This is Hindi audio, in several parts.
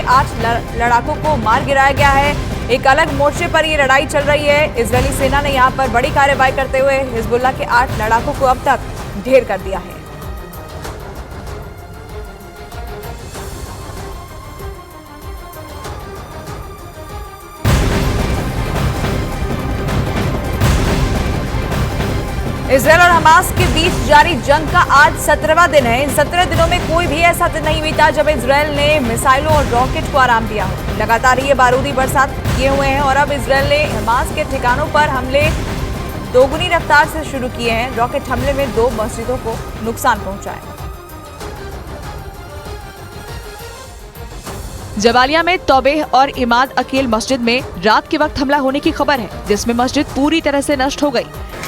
8 लड़ाकों को मार गिराया गया है। एक अलग मोर्चे पर ये लड़ाई चल रही है। इजरायली सेना ने यहां पर बड़ी कार्रवाई करते हुए हिजबुल्लाह के 8 लड़ाकों को अब तक ढेर कर दिया है। इजरायल और हमास के बीच जारी जंग का आज 17वां दिन है। इन 17 दिनों में कोई भी ऐसा दिन नहीं बीता जब इजरायल ने मिसाइलों और रॉकेट को आराम दिया हो। लगातार ये बारूदी बरसात किए हुए हैं और अब इजरायल ने हमास के ठिकानों पर हमले दोगुनी रफ्तार से शुरू किए हैं। रॉकेट हमले में 2 मस्जिदों को नुकसान पहुंचा है। जबालिया में तौबेह और इमाद अकील मस्जिद में रात के वक्त हमला होने की खबर है, जिसमें मस्जिद पूरी तरह से नष्ट हो गई।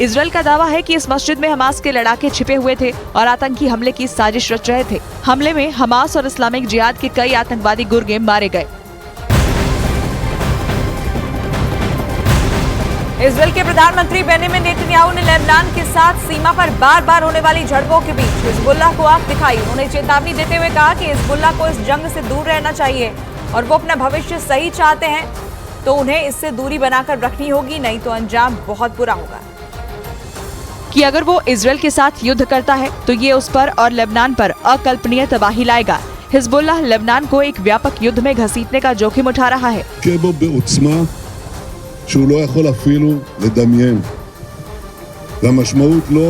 इजरायल का दावा है कि इस मस्जिद में हमास के लड़ाके छिपे हुए थे और आतंकी हमले की साजिश रच रहे थे। हमले में हमास और इस्लामिक जिहाद के कई आतंकवादी गुर्गे मारे गए। इजरायल के प्रधानमंत्री बेंजामिन नेतन्याहू ने लेबनान के साथ सीमा पर बार बार होने वाली झड़पों के बीच हिजबुल्लाह को आंख दिखाई। उन्होंने चेतावनी देते हुए कहा कि हिजबुल्लाह को इस जंग से दूर रहना चाहिए और वो अपना भविष्य सही चाहते हैं तो उन्हें इससे दूरी बनाकर रखनी होगी, नहीं तो अंजाम बहुत बुरा होगा। कि अगर वो इजरायल के साथ युद्ध करता है तो ये उस पर और लेबनान पर अकल्पनीय तबाही लाएगा। हिजबुल्लाह लेबनान को एक व्यापक युद्ध में घसीटने का जोखिम उठा रहा है। שהוא לא יכול אפילו לדמיין. והמשמעות לו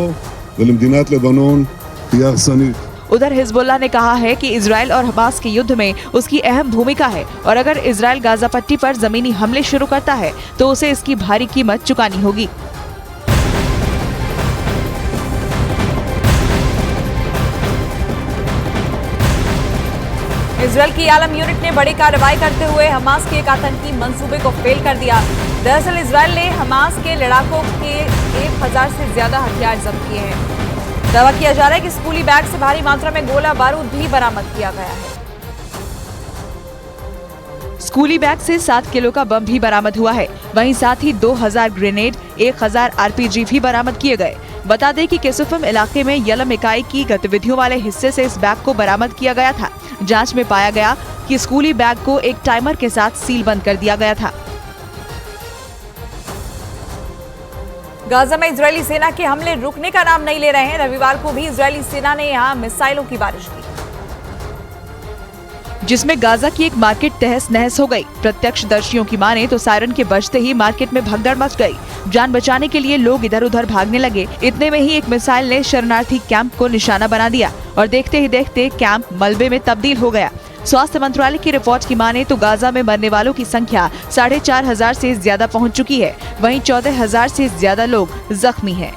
ולמדינת לבנון תהיה הרסנית. उधर हिजबुल्लाह ने कहा है कि इजरायल और हमास के युद्ध में उसकी अहम भूमिका है और अगर इजरायल गाजा पट्टी पर जमीनी हमले शुरू करता है तो उसे इसकी भारी कीमत चुकानी होगी। इजरायल की आलम यूनिट ने बड़ी कार्रवाई करते हुए हमास के एक आतंकी मंसूबे को फेल कर दिया। दरअसल इजरायल ने हमास के लड़ाकों के 1000 से ज्यादा हथियार जब्त किए हैं। दावा किया जा रहा है कि स्कूली बैग से भारी मात्रा में गोला बारूद भी बरामद किया गया है। स्कूली बैग से 7 किलो का बम भी बरामद हुआ है। वहीं साथ ही 2000 ग्रेनेड, 1000 आरपीजी भी बरामद किए गए। बता दें कि केसुफम इलाके में यलम इकाई की गतिविधियों वाले हिस्से से इस बैग को बरामद किया गया था। जांच में पाया गया कि स्कूली बैग को एक टाइमर के साथ सील बंद कर दिया गया था। गाजा में इजरायली सेना के हमले रुकने का नाम नहीं ले रहे हैं। रविवार को भी इजरायली सेना ने यहां मिसाइलों की बारिश की, जिसमें गाजा की एक मार्केट तहस नहस हो गई। प्रत्यक्षदर्शियों की माने तो सायरन के बजते ही मार्केट में भगदड़ मच गई। जान बचाने के लिए लोग इधर उधर भागने लगे। इतने में ही एक मिसाइल ने शरणार्थी कैंप को निशाना बना दिया और देखते ही देखते कैंप मलबे में तब्दील हो गया। स्वास्थ्य मंत्रालय की रिपोर्ट की माने तो गाजा में मरने वालों की संख्या 4500 से ज्यादा पहुंच चुकी है। वहीं 14000 से ज्यादा लोग जख्मी हैं।